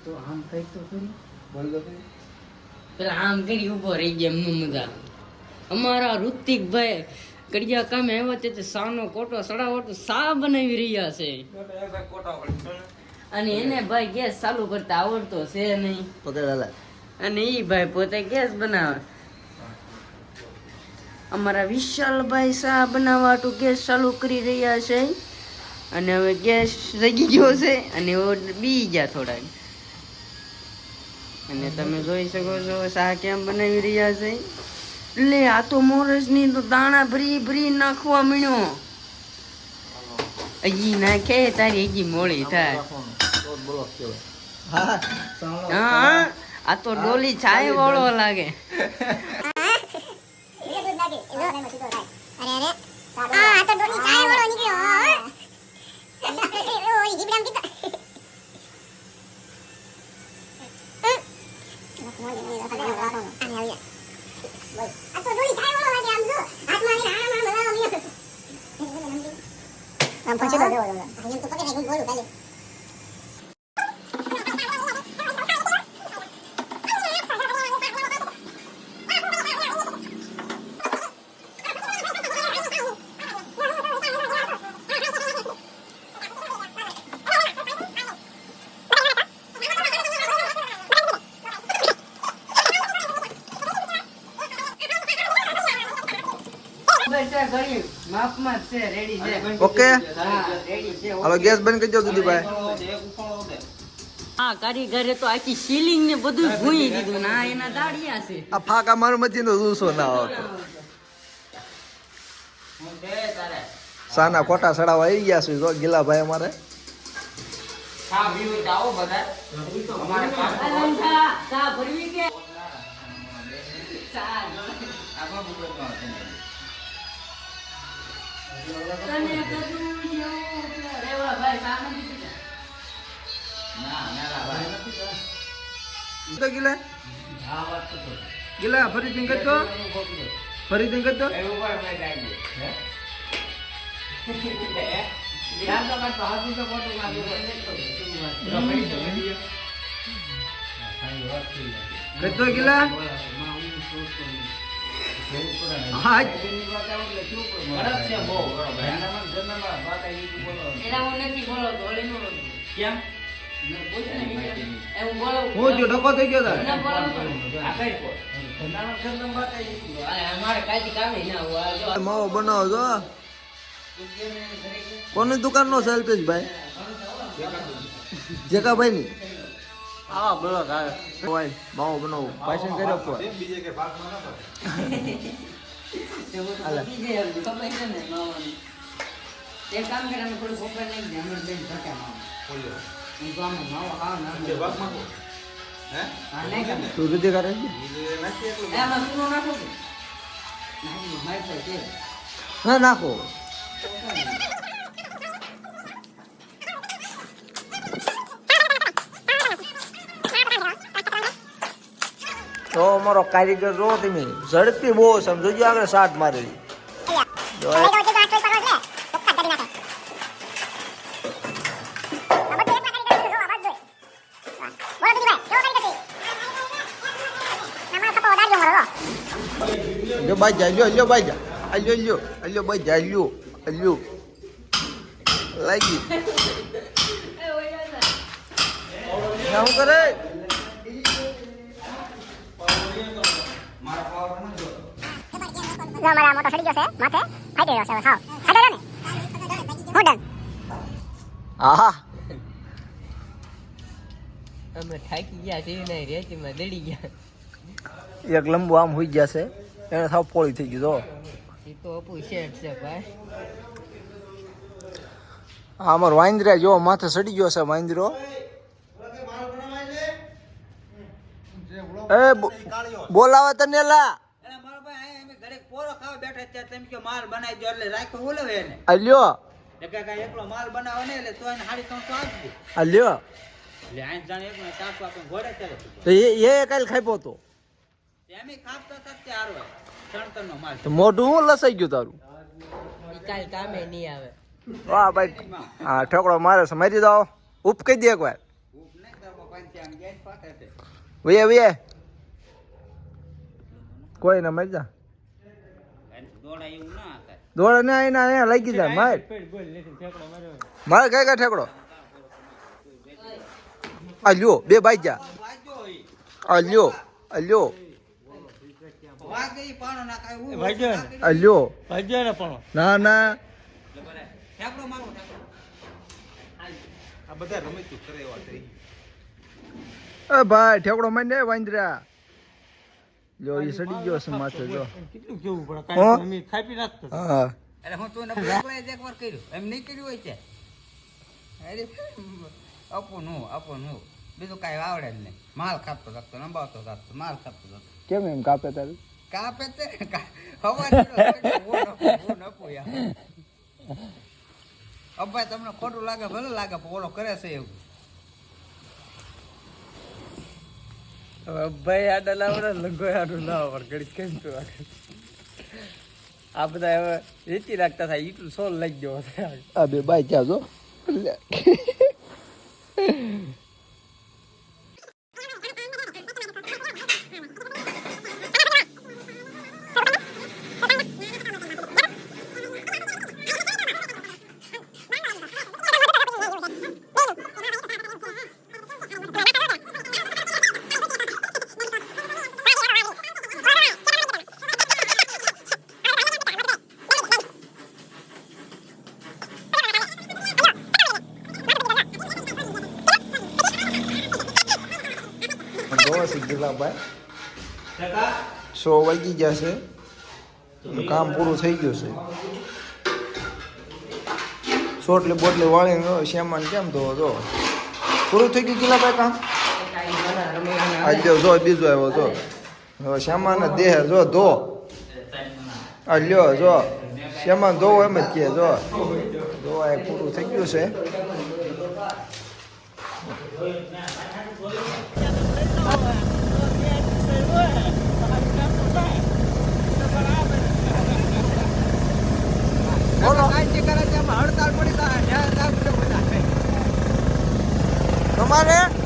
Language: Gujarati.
તો આમ કઈ તો કરી બોલ દો પેલા આમ કરી ઉભો રહી ગયા એમનું મજા અમારા ઋતિકભાઈ કડિયા કામે આવ્યા તે સાનો કોટો સડાવો તો સા બનાવી રહ્યા છે અને એને ભાઈ ગેસ ચાલુ કરતા આવડતો છે નહીં પકડ અને ઈ ભાઈ પોતે ગેસ બનાવે અમારા વિશાલભાઈ સા બનાવવા ગેસ ચાલુ કરી રહ્યા છે અને હવે ગેસ રગી ગયો છે અને બી ગયા થોડા અને તમે જોઈ શકો છો સા કેમ બનાવી રહ્યા છે એટલે આ તો મોરસની તો દાણા ભરી ભરી નાખવા મીણ્યો હજી નાખે તારી હજી મોડી થાય હા આ તો ડોલી છાય વાળો લાગે ઓકે હાલો ગેસ બંધ કરી દો દુદીભાઈ હા કારીગરે તો આખી સીલિંગ ને બધું ભૂંઈ દીધું ના એના દાડિયા છે આ ફાકા મારું મચી નો દૂસો ના આવતો સાના ખોટા સડાવા આવી ગયા છે જો ગિલાભાઈ અમારે ગિલા ગિલા ફરીથી કરતો ફરીથી કરતો કરતો ગિલા હા હું જો ઢકો થઈ ગયો માવો બનાવો છો કોની દુકાન નો સેલ્ફીસ ભાઈ જેકાભાઈ ની હા બોલો ભાઈ માવો બનાવો પાછળ કર્યો તો તું રીતે કરે ના નાખો તો અમારો કારીગર રો તમે ઝડપી બહુ સમજો આગળ શાર્ટ મારી જો ભાઈ જા લ્યો ભાઈ જા અલ્યો ભાઈ જા લ્યો લાગી શું કરે મારા મોટો સડી ગયો છે માથે ફાટી રહ્યો છે હાવ ફાટે ને હું ડન આહા અમે થાકી ગયા છે નહીં રેતીમાં દડી ગયા એક લંબુ આમ હોઈ ગયા છે એને સાવ પોળી થઈ ગયું એ તો અપુ શેઠ છે ભાઈ હા અમારો વાંદરા જો માથે સડી ગયો છે વાંદરો એ બોલાવે તને લા માલ બનાવી દો એટલે રાખો બોલાવે એને અલ્યો એકલો માલ બનાવે ને એટલે તો એને 350 આપજો અલ્યો એટલે આઈ જાણે એકલો 400 આપણે ઘોડે ચડે તો એ કાલ ખાઈપો તો એમે ખાપતો તત્તે આરવા ચણતરનો માલ તો મોઢું હું લસાઈ ગયું તારું કાલ કામે નહીં આવે વાહ ભાઈ હા ઠોકડો મારે છે મારી દો ઉપ કહી દે એકવાર લાગશે આમ ગેસ ફાટે છે વે કોઈ ના મરી જા દોડા એવું ના થાય દોડ ને આઈના અહીંયા લાગી જાય માર માર કઈ ઠેકડો અલ્યો બે બાઈ જા અલ્યો વાગે ઈ પાણો ના કાય હું અલ્યો ના ઠેકડો મારો આ બધા રમે તું કરે એવા થઈ એ ભાઈ ઠેકડો મારી ને વાંદરા લ્યો ઈ સડી ગયો છે માથે જો કેટલું કેવું પડે હો? કાઈ અમે ખાઈ પી નાખતો હા અરે હું તો નકળે જ એકવાર કર્યું એમ નહીં કર્યું હોય છે અરે આપું નું બીજું કાંઈ આવડે જ નહીં માલ ખાતો રાખતો નંબાવતો રાખતો માલ ખાતો રાખતો કેમ એમ કાપે તારું કાપે તે હવા નપું યાર અબ્બાઈ તમને ખોટું લાગે ભલે લાગે પણ ઓલો કરે છે એવું ભાઈ આડા લાવડે લંગો આડું ના આવડ ઘડી કેમ તો આ બધા હવે રેતી રાખતા થાય એટલું સોલ લઈ ગયો આ બે બાઈ જા જો ભાઈ 100 વાગી ગયા છે કામ પૂરું થઈ ગયું છે સોટલી બોટલી વાળીને શ્યામાન કેમ તો જો પૂરું થઈ ગયું કિલા ભાઈ કામ આજે જો બીજો આવ્યો જો હવે શ્યામાને દેહ જો ધો આ લ્યો જો શ્યામાન ધોવો એમ જ કહે જો ધોવા પૂરું થઈ ગયું છે હડતાલ પડી તમારે